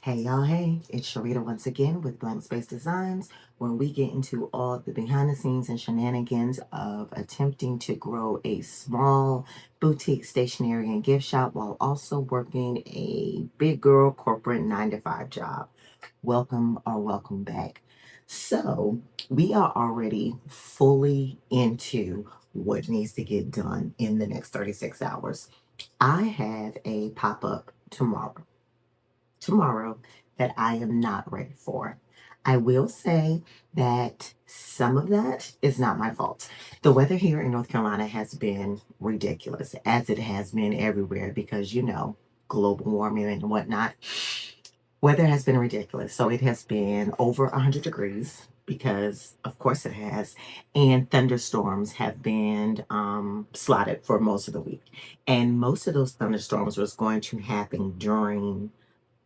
Hey y'all, hey, it's Sharita once again with Blank Space Designs, where we get into all the behind the scenes and shenanigans of attempting to grow a small boutique stationery and gift shop while also working a big girl corporate 9 to 5 job. Welcome or welcome back. So, we are already fully into what needs to get done in the next 36 hours. I have a pop up tomorrow that I am not ready for. I will say that some of that is not my fault. The weather here in North Carolina has been ridiculous, as it has been everywhere because, global warming and whatnot. Weather has been ridiculous. So it has been over 100 degrees because, of course, it has. And thunderstorms have been slotted for most of the week. And most of those thunderstorms was going to happen during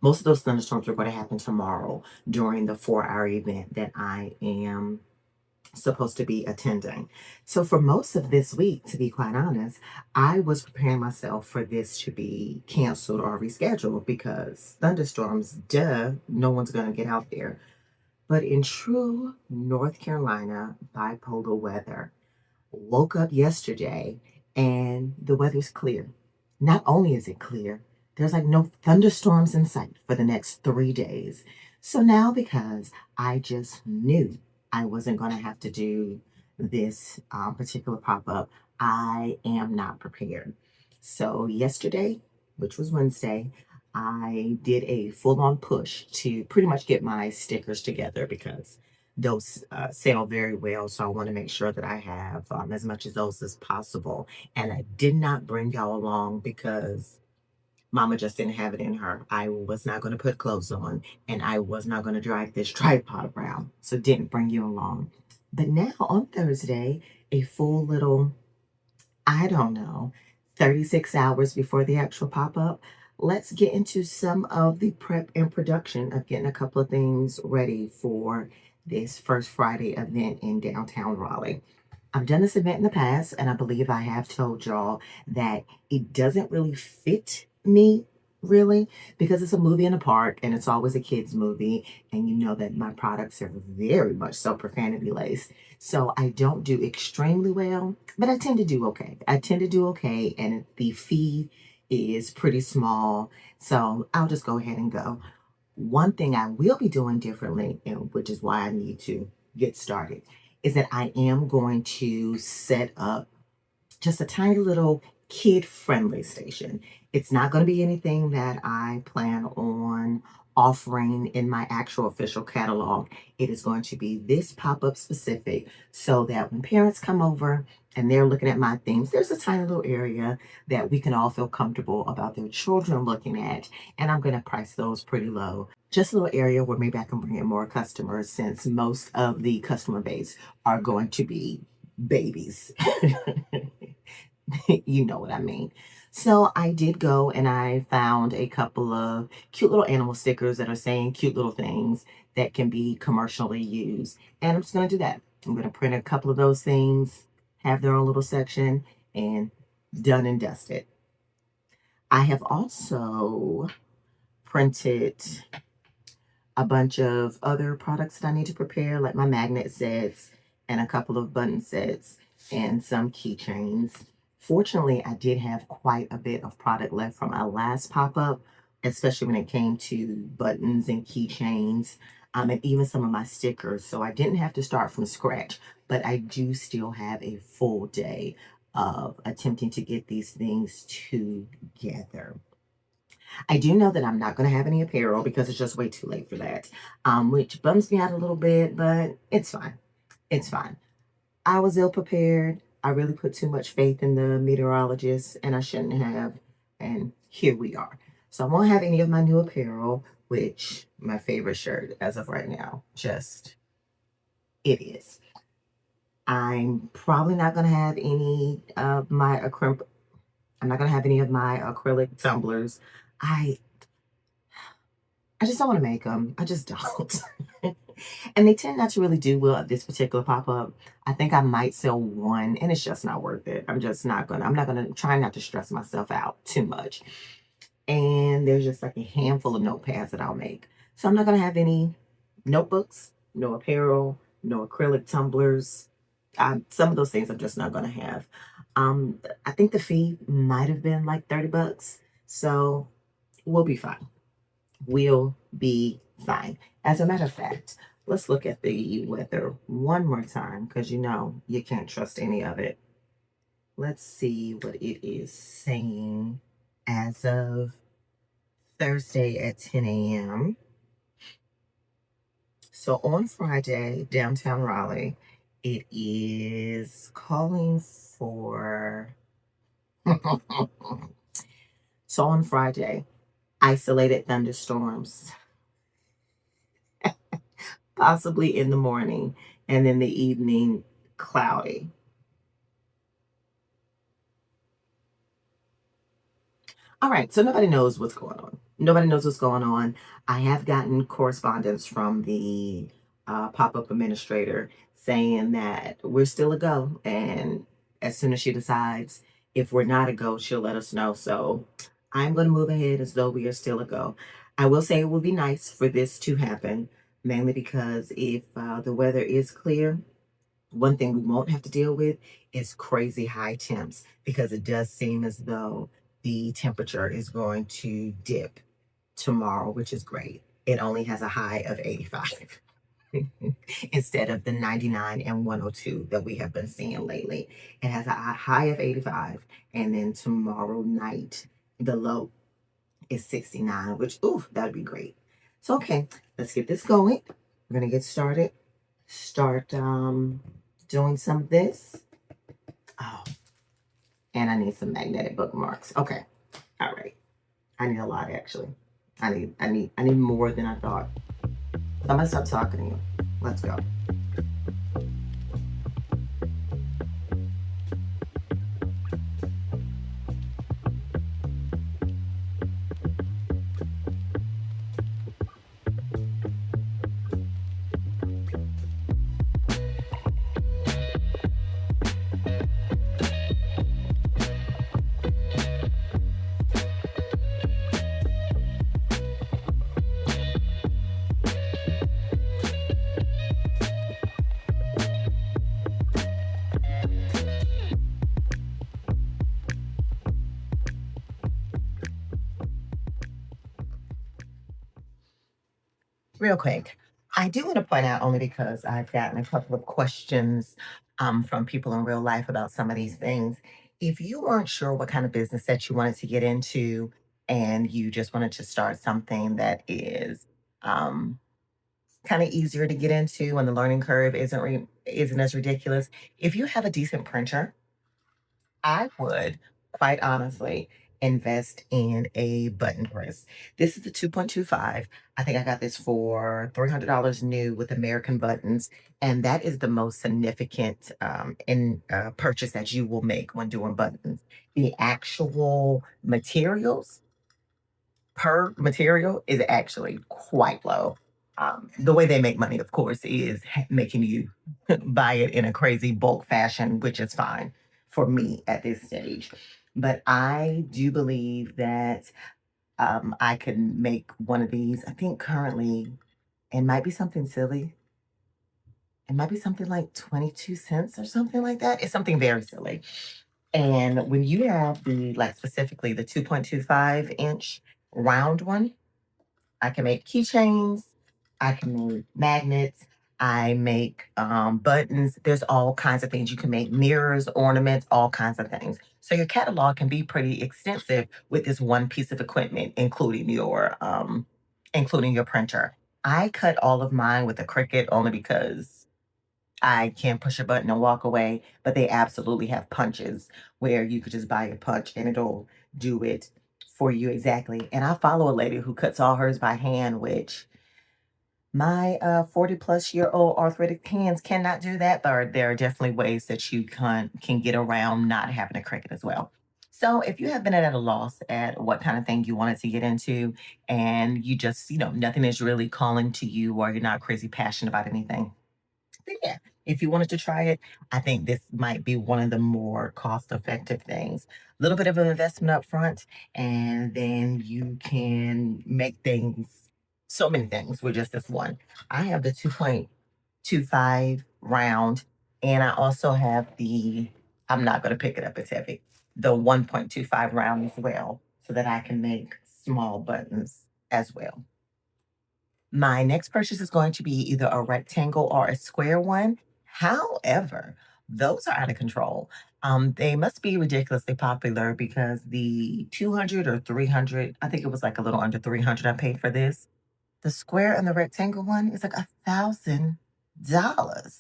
most of those thunderstorms are going to happen tomorrow during the 4 hour event that I am supposed to be attending. So, for most of this week, to be quite honest, I was preparing myself for this to be canceled or rescheduled because thunderstorms, duh, no one's going to get out there. But in true North Carolina bipolar weather, woke up yesterday and the weather's clear. Not only is it clear, there's like no thunderstorms in sight for the next 3 days. So now, because I just knew I wasn't going to have to do this particular pop up, I am not prepared. So, yesterday, which was Wednesday, I did a full on push to pretty much get my stickers together because those sell very well. So I want to make sure that I have as much of those as possible. And I did not bring y'all along because Mama just didn't have it in her. I was not going to put clothes on and I was not going to drag this tripod around. So didn't bring you along. But now on Thursday, a full little, I don't know, 36 hours before the actual pop up, let's get into some of the prep and production of getting a couple of things ready for this first Friday event in downtown Raleigh. I've done this event in the past, and I believe I have told y'all that it doesn't really fit me, really, because it's a movie in a park and it's always a kids' movie. And you know that my products are very much so profanity laced. So I don't do extremely well, but I tend to do okay. I tend to do okay, and the fee is pretty small. So I'll just go ahead and go. One thing I will be doing differently, and which is why I need to get started, is that I am going to set up just a tiny little kid friendly station. It's not going to be anything that I plan on offering in my actual official catalog. It is going to be this pop up specific so that when parents come over and they're looking at my things, there's a tiny little area that we can all feel comfortable about their children looking at. And I'm going to price those pretty low. Just a little area where maybe I can bring in more customers since most of the customer base are going to be babies. You know what I mean. So I did go and I found a couple of cute little animal stickers that are saying cute little things that can be commercially used. And I'm just going to do that. I'm going to print a couple of those things, have their own little section, and done and dusted. I have also printed a bunch of other products that I need to prepare, like my magnet sets and a couple of button sets and some keychains. Fortunately, I did have quite a bit of product left from my last pop up, especially when it came to buttons and keychains, and even some of my stickers. So I didn't have to start from scratch, but I do still have a full day of attempting to get these things together. I do know that I'm not going to have any apparel because it's just way too late for that, which bums me out a little bit, but it's fine. It's fine. I was ill prepared. I really put too much faith in the meteorologist, and I shouldn't have. And here we are. So I won't have any of my new apparel, which my favorite shirt as of right now, just it is. I'm probably not going to have any of my acrylic. I'm not going to have any of my acrylic tumblers. I I just don't want to make them. I just don't. And they tend not to really do well at this particular pop up. I think I might sell one, and it's just not worth it. I'm not gonna try not to stress myself out too much. and there's just like a handful of notepads that I'll make. So I'm not going to have any notebooks, no apparel, no acrylic tumblers. Some of those things I'm just not going to have. I think the fee might have been like 30 bucks. So we'll be fine. We'll be fine. As a matter of fact, let's look at the weather one more time because you know you can't trust any of it. Let's see what it is saying as of Thursday at 10 a.m. So on Friday, downtown Raleigh, it is calling for. So on Friday, isolated thunderstorms, possibly in the morning, and then the evening, cloudy. All right, so nobody knows what's going on. Nobody knows what's going on. I have gotten correspondence from the pop-up administrator saying that we're still a go, and as soon as she decides if we're not a go, she'll let us know. So I'm going to move ahead as though we are still a go. I will say it would be nice for this to happen, mainly because if the weather is clear, one thing we won't have to deal with is crazy high temps because it does seem as though the temperature is going to dip tomorrow, which is great. It only has a high of 85 instead of the 99 and 102 that we have been seeing lately. It has a high of 85, and then tomorrow night, the low is 69, which, ooh, that'd be great. So, okay, let's get this going. We're going to get started. Start doing some of this. Oh, and I need some magnetic bookmarks. Okay. All right. I need a lot actually. I need more than I thought. So I'm gonna stop talking to you. Let's go. Real quick. I do want to point out only because I've gotten a couple of questions from people in real life about some of these things. If you weren't sure what kind of business that you wanted to get into and you just wanted to start something that is um, kind of easier to get into and the learning curve isn't as ridiculous. If you have a decent printer, I would quite honestly invest in a button press. This is the 2.25. I think I got this for $300 new with American buttons, and that is the most significant in purchase that you will make when doing buttons. The actual materials per material is actually quite low. The way they make money, of course, is making you buy it in a crazy bulk fashion, which is fine for me at this stage. But I do believe that I can make one of these. I think currently it might be something silly. It might be something like 22 cents or something like that. It's something very silly. And when you have the, like specifically the 2.25-inch round one, I can make keychains. I can make magnets. I make buttons. There's all kinds of things you can make, mirrors, ornaments, all kinds of things. So your catalog can be pretty extensive with this one piece of equipment, including your printer. I cut all of mine with a Cricut only because I can push a button and walk away, but they absolutely have punches where you could just buy a punch and it'll do it for you exactly. And I follow a lady who cuts all hers by hand, which my 40 plus year old arthritic hands cannot do that, but there are definitely ways that you can get around not having a Cricut as well. So if you have been at a loss at what kind of thing you wanted to get into and you just, nothing is really calling to you or you're not crazy passionate about anything, then yeah, If you wanted to try it, I think this might be one of the more cost-effective things. A little bit of an investment up front, and then you can make things, so many things with just this one. I have the 2.25 round, and I also have the, I'm not going to pick it up, it's heavy, the 1.25 round as well, so that I can make small buttons as well. My next purchase is going to be either a rectangle or a square one. However, those are out of control. They must be ridiculously popular because the 200 or 300, I think it was like a little under 300 I paid for this. The square and the rectangle one is like $1,000.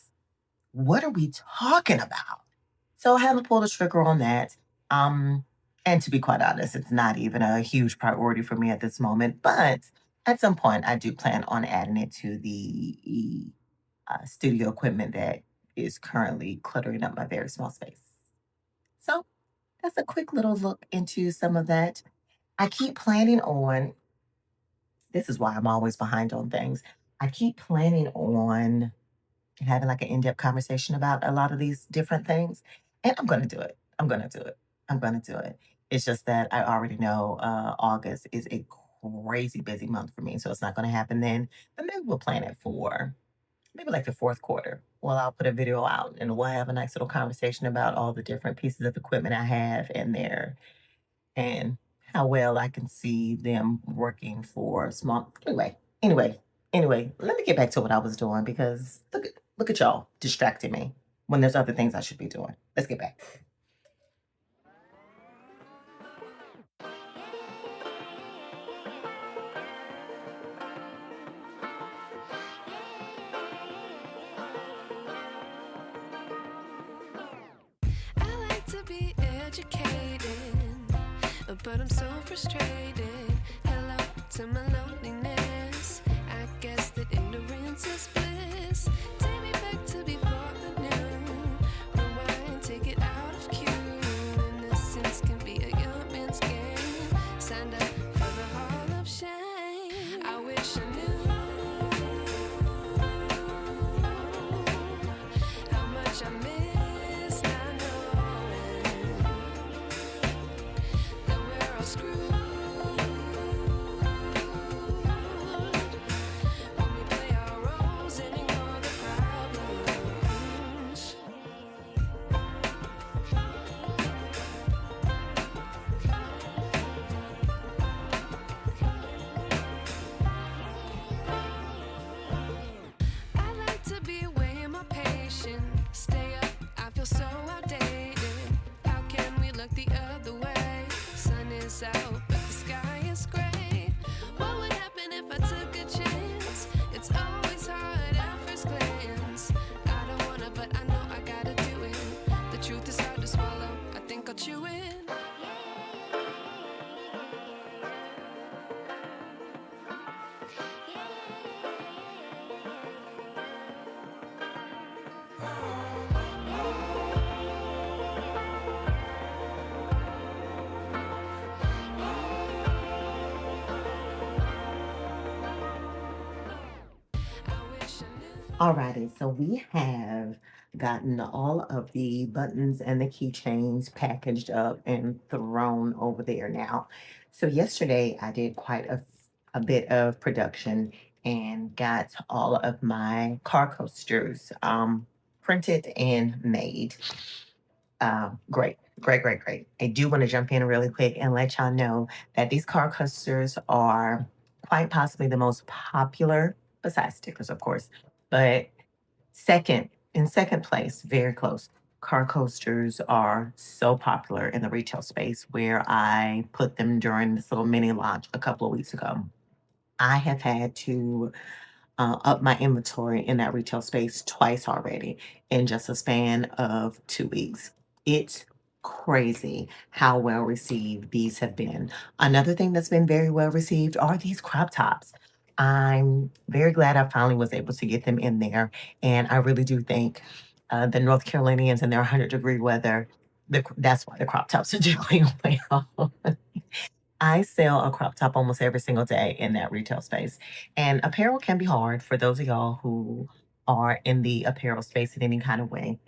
What are we talking about? So I haven't pulled a trigger on that. Um, and to be quite honest, it's not even a huge priority for me at this moment. But at some point, I do plan on adding it to the studio equipment that is currently cluttering up my very small space. So that's a quick little look into some of that. I keep planning on, this is why I'm always behind on things. I keep planning on having like an in-depth conversation about a lot of these different things. And I'm gonna do it. I'm gonna do it. I'm gonna do it. It's just that I already know August is a crazy busy month for me. So it's not gonna happen then. But maybe we'll plan it for maybe like the fourth quarter. Well, I'll put a video out and we'll have a nice little conversation about all the different pieces of equipment I have in there and how well I can see them working for small. Anyway, let me get back to what I was doing because look at y'all distracting me when there's other things I should be doing. Let's get back. I like to be educated, but I'm so frustrated. Hello to my loneliness. I guess that ignorance is bliss. Take me back to before I knew. Rewind, take it out of cue. Innocence can be a young man's game. Signed up for the hall of shame. I wish I knew how much I miss not knowing that we're all screwed when we play our roles and ignore the problems. I like to be away in my patience. Stay up, I feel so outdated. How can we look the other way? Sun is out, but the sky is gray. What would happen if I took a chance? It's always hard at first glance. I don't wanna, but I know I gotta do it. The truth is hard to swallow. I think I'll chew it. I wish I knew. Alrighty, so we have gotten all of the buttons and the keychains packaged up and thrown over there now. So yesterday I did quite a bit of production and got all of my car coasters printed and made. Great. I do want to jump in really quick and let y'all know that these car coasters are quite possibly the most popular, besides stickers, of course, but in second place, very close. Car coasters are so popular in the retail space where I put them during this little mini launch a couple of weeks ago. I have had to up my inventory in that retail space twice already in just a span of 2 weeks. It's crazy how well received these have been. Another thing that's been very well received are these crop tops. I'm very glad I finally was able to get them in there. And I really do think the North Carolinians in their 100-degree weather, that's why the crop tops are doing well. I sell a crop top almost every single day in that retail space. And apparel can be hard for those of y'all who are in the apparel space in any kind of way.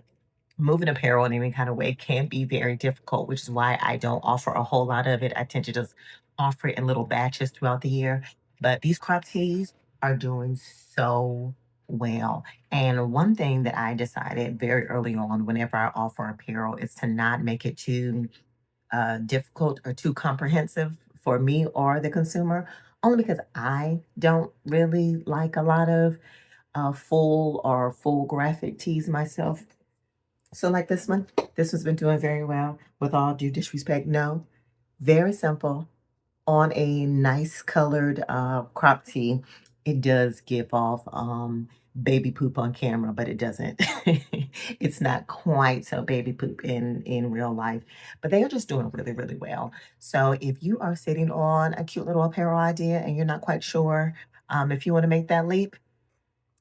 Moving apparel in any kind of way can be very difficult, which is why I don't offer a whole lot of it. I tend to just offer it in little batches throughout the year. But these crop tees are doing so well. And one thing that I decided very early on, whenever I offer apparel, is to not make it too difficult or too comprehensive for me or the consumer, only because I don't really like a lot of full graphic tees myself. So, like this one's been doing very well. With all due disrespect, no, very simple. On a nice colored crop tee, it does give off baby poop on camera, but it doesn't. It's not quite so baby poop in real life, but they are just doing really, really well. So, if you are sitting on a cute little apparel idea and you're not quite sure if you want to make that leap,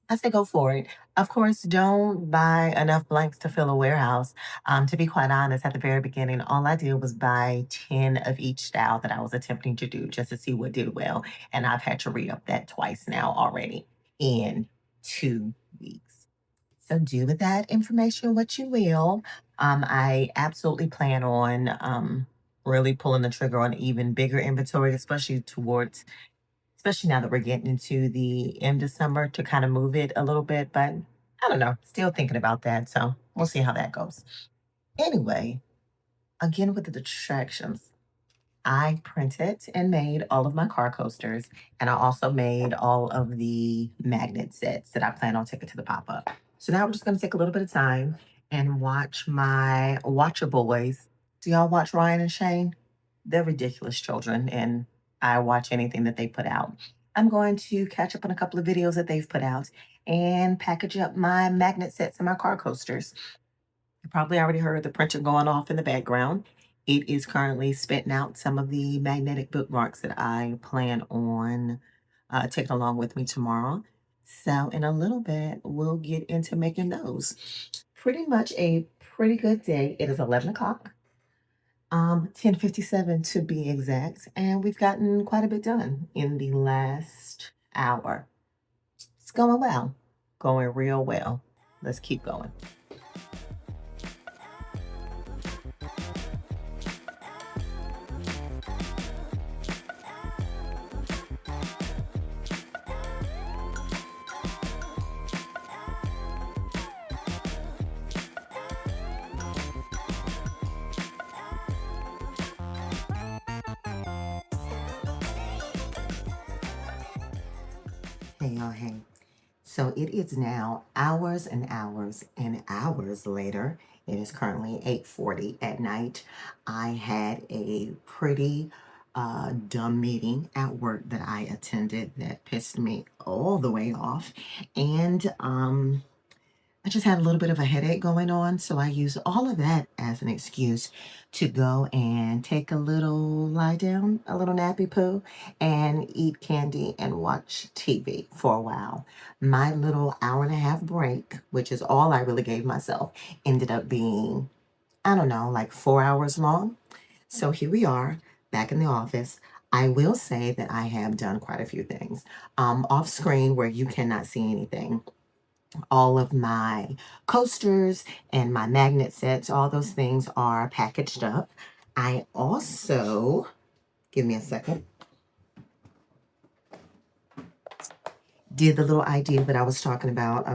I say go for it. Of course, don't buy enough blanks to fill a warehouse. To be quite honest, at the very beginning, all I did was buy 10 of each style that I was attempting to do just to see what did well. And I've had to re up that twice now already in 2 weeks. So do with that information what you will. I absolutely plan on really pulling the trigger on even bigger inventory, especially now that we're getting into the end of summer to kind of move it a little bit. But I don't know, still thinking about that. So we'll see how that goes. Anyway, again with the distractions, I printed and made all of my car coasters, and I also made all of the magnet sets that I plan on taking to the pop up. So now we're just going to take a little bit of time and watch my Watcher Boys. Do y'all watch Ryan and Shane? They're ridiculous children, and I watch anything that they put out. I'm going to catch up on a couple of videos that they've put out and package up my magnet sets and my car coasters. You probably already heard the printer going off in the background. It is currently spitting out some of the magnetic bookmarks that I plan on taking along with me tomorrow. So, in a little bit, we'll get into making those. Pretty much a pretty good day. It is 11 o'clock, 10:57 to be exact, and we've gotten quite a bit done in the last hour. It's going well, going real well. Let's keep going. Hey, y'all, hey. So it is now hours and hours and hours later. It is currently 8:40 at night. I had a pretty dumb meeting at work that I attended that pissed me all the way off. And I just had a little bit of a headache going on, so I used all of that as an excuse to go and take a little lie down, a little nappy poo, and eat candy and watch TV for a while. My little hour and a half break, which is all I really gave myself, ended up being, I don't know, like 4 hours long. So here we are, back in the office. I will say that I have done quite a few things off screen where you cannot see anything. All of my coasters and my magnet sets, all those things are packaged up. I also, give me a second, did the little idea that I was talking about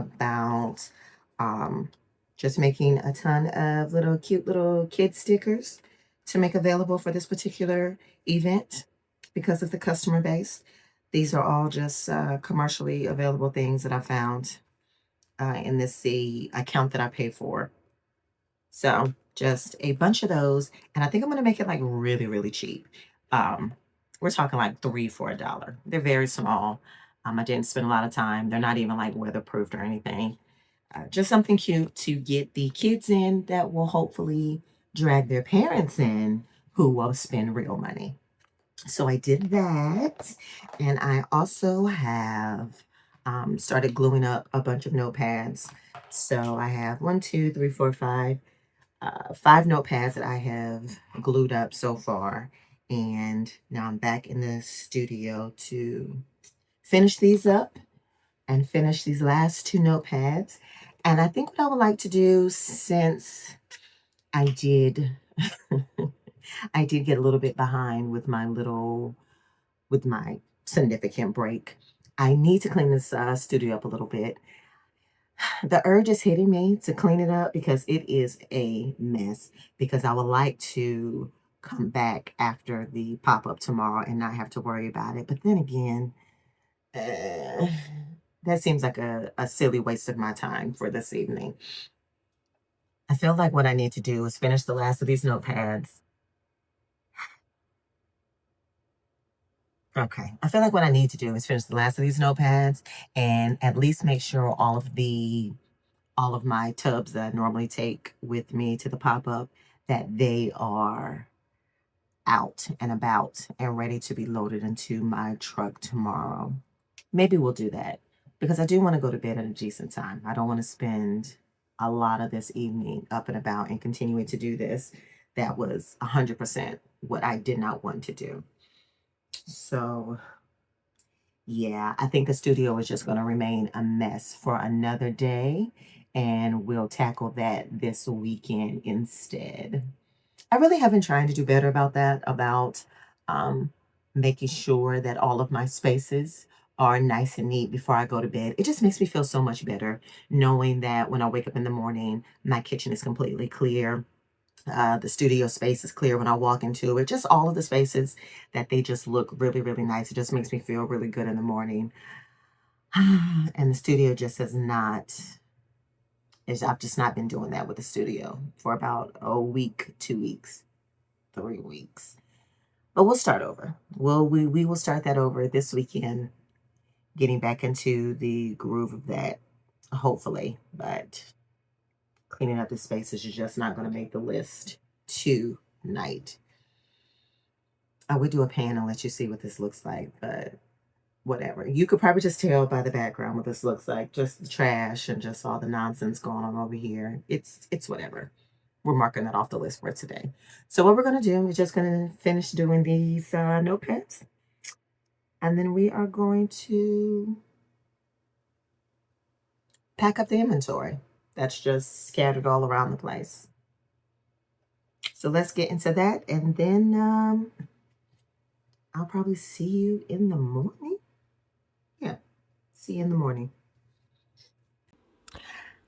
um, just making a ton of little cute little kid stickers to make available for this particular event because of the customer base. These are all just commercially available things that I found in this the account that I pay for. So just a bunch of those. And I think I'm gonna make it like really, really cheap. Um, we're talking like three for $1. They're very small. I didn't spend a lot of time. They're not even like weatherproofed or anything. Just something cute to get the kids in that will hopefully drag their parents in who will spend real money. So I did that. And I also have started gluing up a bunch of notepads. So I have one, two, three, four, five notepads that I have glued up so far. And now I'm back in the studio to finish these up. and finish these last two notepads. And I think what I would like to do, since I did I did get a little bit behind with my significant break. I need to clean this studio up a little bit. The urge is hitting me to clean it up because it is a mess. Because I would like to come back after the pop up tomorrow and not have to worry about it. But then again, uh, that seems like a silly waste of my time for this evening. I feel like what I need to do is finish the last of these notepads. Okay. I feel like what I need to do is finish the last of these notepads and at least make sure all of my tubs that I normally take with me to the pop-up, that they are out and about and ready to be loaded into my truck tomorrow. Maybe we'll do that because I do want to go to bed at a decent time. I don't want to spend a lot of this evening up and about and continuing to do this. That was 100% what I did not want to do. So, yeah, I think the studio is just going to remain a mess for another day, and we'll tackle that this weekend instead. I really have been trying to do better about that, about um, making sure that all of my spaces are nice and neat before I go to bed. It just makes me feel so much better knowing that when I wake up in the morning, my kitchen is completely clear. The studio space is clear when I walk into it. Just all of the spaces that they just look really, really nice. It just makes me feel really good in the morning. And the studio just has not, I've just not been doing that with the studio for about a week, 2 weeks, 3 weeks. But we'll start over. We will start that over this weekend, getting back into the groove of that, hopefully. But cleaning up the spaces is just not going to make the list tonight. I would do a pan and let you see what this looks like, but whatever. You could probably just tell by the background what this looks like. Just the trash and just all the nonsense going on over here. It's whatever. We're marking that off the list for today. So what we're going to do is just going to finish doing these notepads. And then we are going to pack up the inventory that's just scattered all around the place. So let's get into that. And then I'll probably see you in the morning. Yeah, see you in the morning.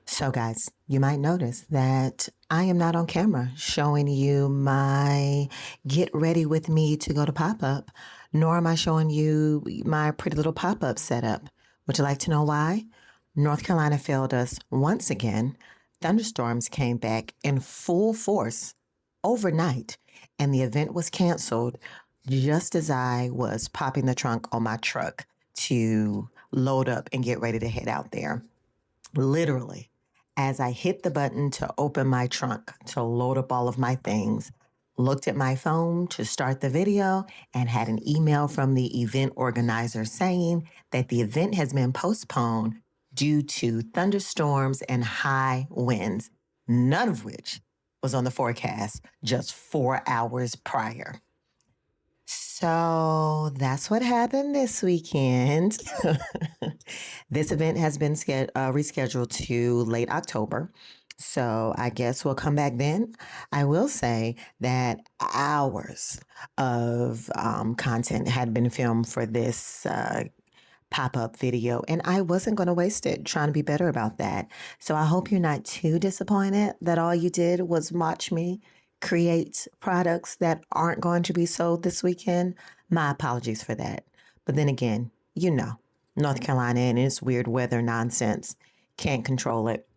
So, guys, you might notice that I am not on camera showing you my get ready with me to go to pop up, nor am I showing you my pretty little pop up setup. Would you like to know why? North Carolina failed us once again. Thunderstorms came back in full force overnight, and the event was canceled just as I was popping the trunk on my truck to load up and get ready to head out there. Literally, as I hit the button to open my trunk to load up all of my things, looked at my phone to start the video, and had an email from the event organizer saying that the event has been postponed due to thunderstorms and high winds, none of which was on the forecast just 4 hours prior. So that's what happened this weekend. This event has been rescheduled to late October. So I guess we'll come back then. I will say that hours of content had been filmed for this pop-up video, and I wasn't going to waste it trying to be better about that. So I hope you're not too disappointed that all you did was watch me create products that aren't going to be sold this weekend. My apologies for that. But then again, North Carolina and its weird weather nonsense. Can't control it.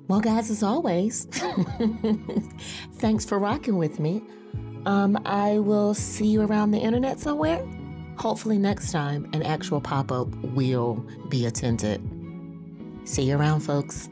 Well, guys, as always, thanks for rocking with me. I will see you around the internet somewhere. Hopefully next time an actual pop-up will be attended. See you around, folks.